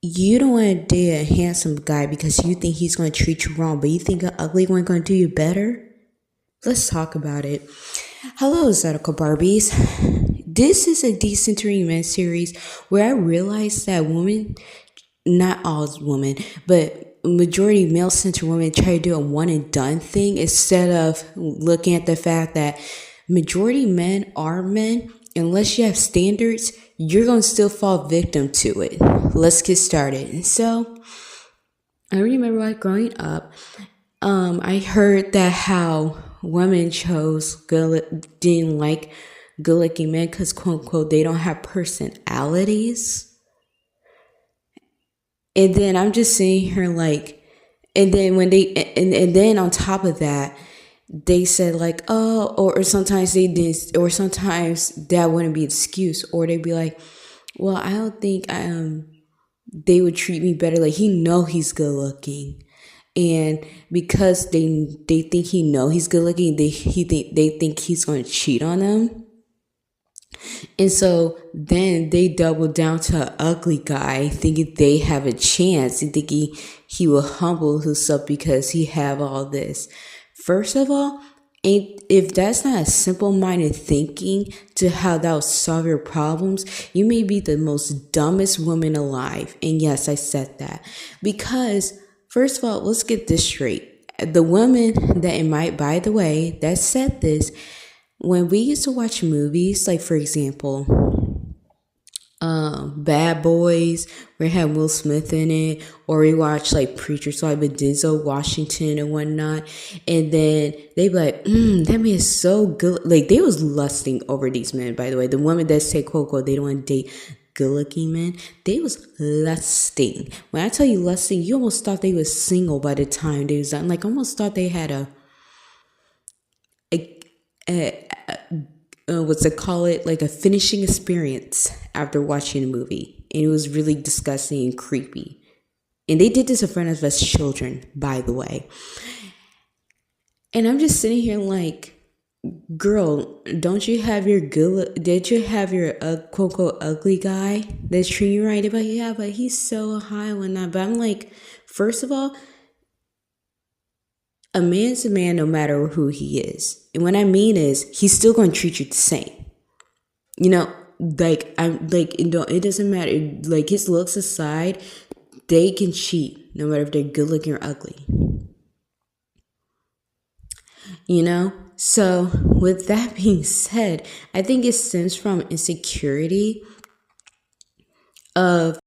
you don't want to date a handsome guy because you think he's going to treat you wrong, but you think an ugly one going to do you better? Let's talk about it. Hello, Zodiacal Barbies. This is a decentering men series where I realized that women, not all women, but majority male-centered women try to do a one-and-done thing instead of looking at the fact that majority men are men. Unless you have standards, you're going to still fall victim to it. Let's get started. So, I remember like growing up, I heard that how women didn't like good-looking men because, quote-unquote, they don't have personalities. And then I'm just sitting here like, and then when they, and then on top of that, they said like, oh, or sometimes they didn't, or sometimes that wouldn't be an excuse, or they'd be like, well, I don't think they would treat me better. Like, he's good looking, and because they think he's good looking, they think he's going to cheat on them, and so then they double down to an ugly guy, thinking they have a chance, and thinking he will humble himself because he have all this. First of all, if that's not a simple-minded thinking to how that will solve your problems, you may be the most dumbest woman alive. And yes, I said that. Because, first of all, let's get this straight. The woman by the way, that said this, when we used to watch movies, like, for example, Bad Boys, where it had Will Smith in it, or we watch like Preacher's Wife with Denzel Washington and whatnot, and then they be like, that man is so good. Like, they was lusting over these men, by the way. The women that say, quote, quote, they don't want to date good-looking men, they was lusting. When I tell you lusting, you almost thought they was single by the time they was done. Like, almost thought they had what's it call it, like a finishing experience after watching a movie, and it was really disgusting and creepy. And they did this in front of us children, by the way. And I'm just sitting here like, girl, did you have your quote unquote ugly guy that's treating you right? But yeah, but he's so high and whatnot. But I'm like, first of all, a man's a man no matter who he is. And what I mean is, he's still going to treat you the same. You know, like, it doesn't matter. Like, his looks aside, they can cheat no matter if they're good looking or ugly. You know? So, with that being said, I think it stems from insecurity of